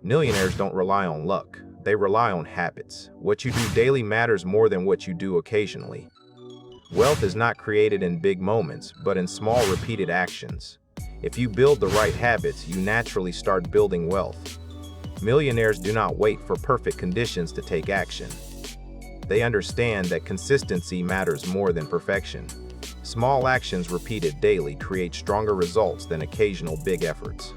Millionaires don't rely on luck. They rely on habits. What you do daily matters more than what you do occasionally. Wealth is not created in big moments, but in small repeated actions. If you build the right habits, you naturally start building wealth. Millionaires do not wait for perfect conditions to take action. They understand that consistency matters more than perfection. Small actions repeated daily create stronger results than occasional big efforts.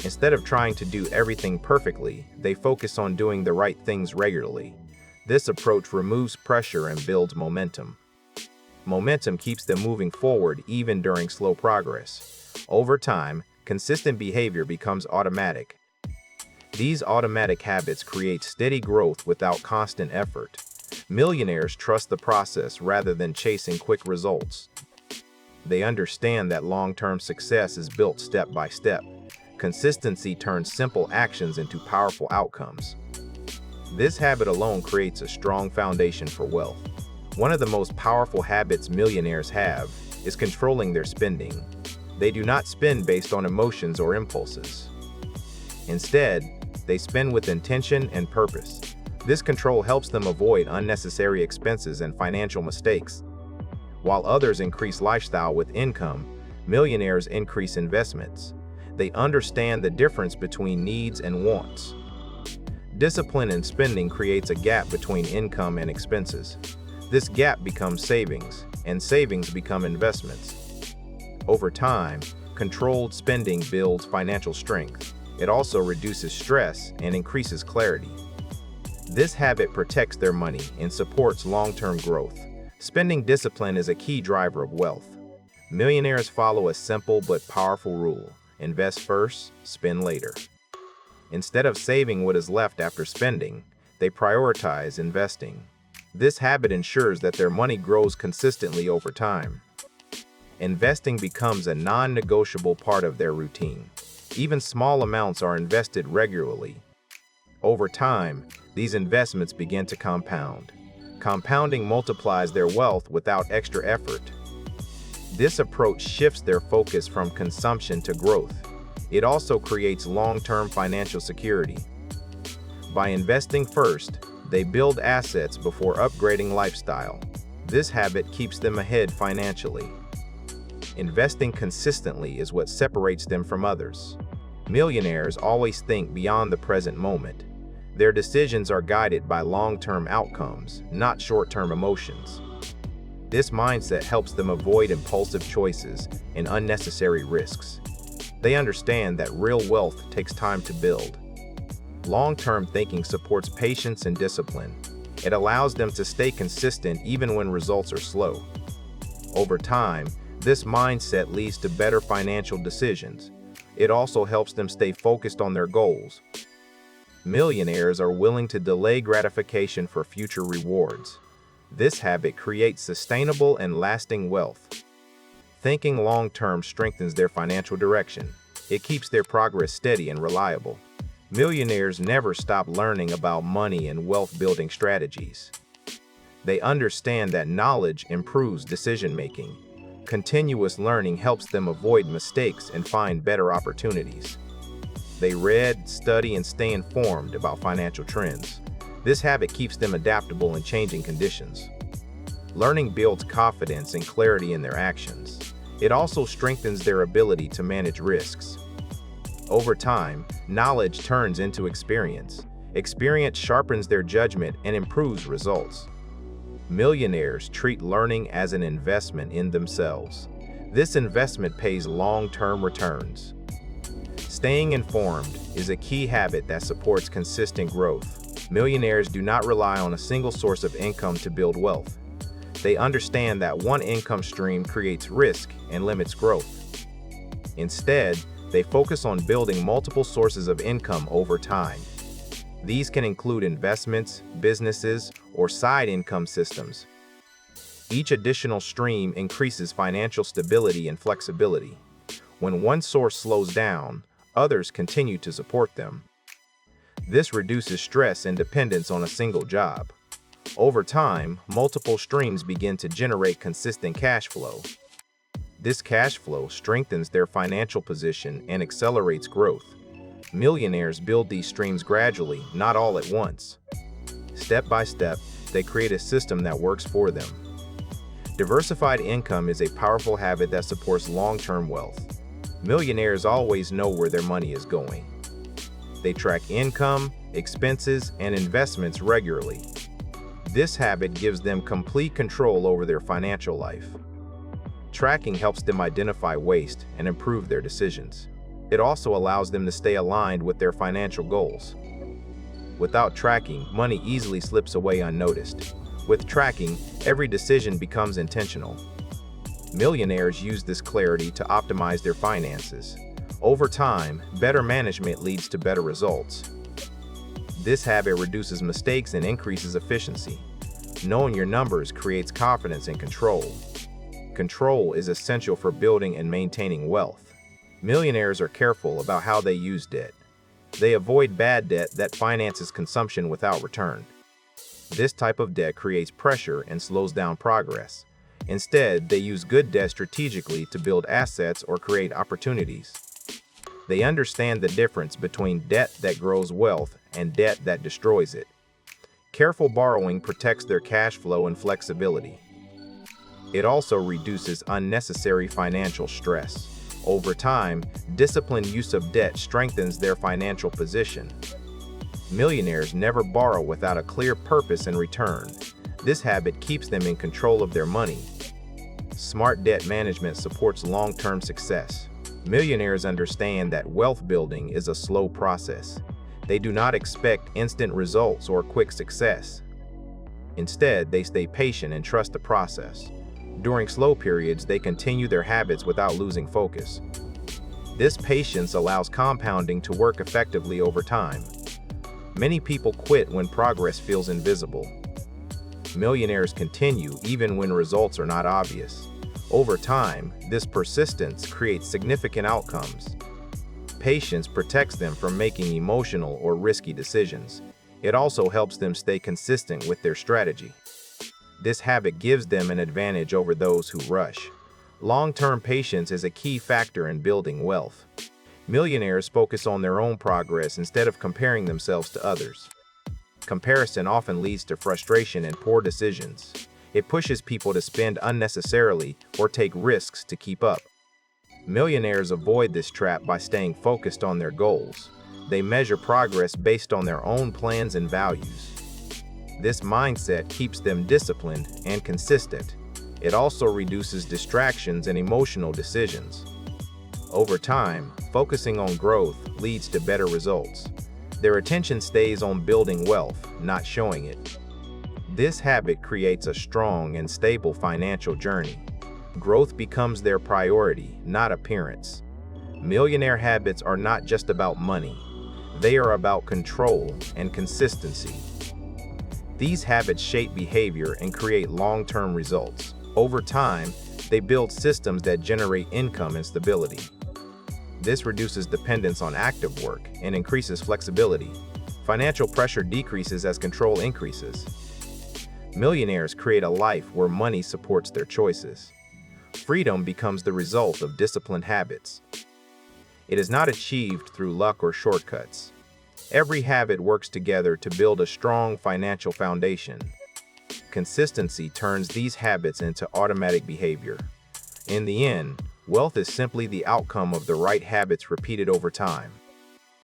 Instead of trying to do everything perfectly, they focus on doing the right things regularly. This approach removes pressure and builds momentum. Momentum keeps them moving forward even during slow progress. Over time, consistent behavior becomes automatic. These automatic habits create steady growth without constant effort. Millionaires trust the process rather than chasing quick results. They understand that long-term success is built step by step. Consistency turns simple actions into powerful outcomes. This habit alone creates a strong foundation for wealth. One of the most powerful habits millionaires have is controlling their spending. They do not spend based on emotions or impulses. Instead, they spend with intention and purpose. This control helps them avoid unnecessary expenses and financial mistakes. While others increase lifestyle with income, millionaires increase investments. They understand the difference between needs and wants. Discipline in spending creates a gap between income and expenses. This gap becomes savings, and savings become investments. Over time, controlled spending builds financial strength. It also reduces stress and increases clarity. This habit protects their money and supports long-term growth. Spending discipline is a key driver of wealth. Millionaires follow a simple but powerful rule: invest first, spend later. Instead of saving what is left after spending, they prioritize investing. This habit ensures that their money grows consistently over time. Investing becomes a non-negotiable part of their routine. Even small amounts are invested regularly. Over time, these investments begin to compound. Compounding multiplies their wealth without extra effort. This approach shifts their focus from consumption to growth. It also creates long-term financial security. By investing first, they build assets before upgrading lifestyle. This habit keeps them ahead financially. Investing consistently is what separates them from others. Millionaires always think beyond the present moment. Their decisions are guided by long-term outcomes, not short-term emotions. This mindset helps them avoid impulsive choices and unnecessary risks. They understand that real wealth takes time to build. Long-term thinking supports patience and discipline. It allows them to stay consistent even when results are slow. Over time, this mindset leads to better financial decisions. It also helps them stay focused on their goals. Millionaires are willing to delay gratification for future rewards. This habit creates sustainable and lasting wealth. Thinking long-term strengthens their financial direction. It keeps their progress steady and reliable. Millionaires never stop learning about money and wealth-building strategies. They understand that knowledge improves decision-making. Continuous learning helps them avoid mistakes and find better opportunities. They read, study, and stay informed about financial trends. This habit keeps them adaptable in changing conditions. Learning builds confidence and clarity in their actions. It also strengthens their ability to manage risks. Over time, knowledge turns into experience. Experience sharpens their judgment and improves results. Millionaires treat learning as an investment in themselves. This investment pays long-term returns. Staying informed is a key habit that supports consistent growth. Millionaires do not rely on a single source of income to build wealth. They understand that one income stream creates risk and limits growth. Instead, they focus on building multiple sources of income over time. These can include investments, businesses, or side income systems. Each additional stream increases financial stability and flexibility. When one source slows down, others continue to support them. This reduces stress and dependence on a single job. Over time, multiple streams begin to generate consistent cash flow. This cash flow strengthens their financial position and accelerates growth. Millionaires build these streams gradually, not all at once. Step by step, they create a system that works for them. Diversified income is a powerful habit that supports long-term wealth. Millionaires always know where their money is going. They track income, expenses, and investments regularly. This habit gives them complete control over their financial life. Tracking helps them identify waste and improve their decisions. It also allows them to stay aligned with their financial goals. Without tracking, money easily slips away unnoticed. With tracking, every decision becomes intentional. Millionaires use this clarity to optimize their finances. Over time, better management leads to better results. This habit reduces mistakes and increases efficiency. Knowing your numbers creates confidence and control. Control is essential for building and maintaining wealth. Millionaires are careful about how they use debt. They avoid bad debt that finances consumption without return. This type of debt creates pressure and slows down progress. Instead, they use good debt strategically to build assets or create opportunities. They understand the difference between debt that grows wealth and debt that destroys it. Careful borrowing protects their cash flow and flexibility. It also reduces unnecessary financial stress. Over time, disciplined use of debt strengthens their financial position. Millionaires never borrow without a clear purpose in return. This habit keeps them in control of their money. Smart debt management supports long-term success. Millionaires understand that wealth building is a slow process. They do not expect instant results or quick success. Instead, they stay patient and trust the process. During slow periods, they continue their habits without losing focus. This patience allows compounding to work effectively over time. Many people quit when progress feels invisible. Millionaires continue even when results are not obvious. Over time, this persistence creates significant outcomes. Patience protects them from making emotional or risky decisions. It also helps them stay consistent with their strategy. This habit gives them an advantage over those who rush. Long-term patience is a key factor in building wealth. Millionaires focus on their own progress instead of comparing themselves to others. Comparison often leads to frustration and poor decisions. It pushes people to spend unnecessarily or take risks to keep up. Millionaires avoid this trap by staying focused on their goals. They measure progress based on their own plans and values. This mindset keeps them disciplined and consistent. It also reduces distractions and emotional decisions. Over time, focusing on growth leads to better results. Their attention stays on building wealth, not showing it. This habit creates a strong and stable financial journey. Growth becomes their priority, not appearance. Millionaire habits are not just about money. They are about control and consistency. These habits shape behavior and create long-term results. Over time, they build systems that generate income and stability. This reduces dependence on active work and increases flexibility. Financial pressure decreases as control increases. Millionaires create a life where money supports their choices. Freedom becomes the result of disciplined habits. It is not achieved through luck or shortcuts. Every habit works together to build a strong financial foundation. Consistency turns these habits into automatic behavior. In the end, wealth is simply the outcome of the right habits repeated over time.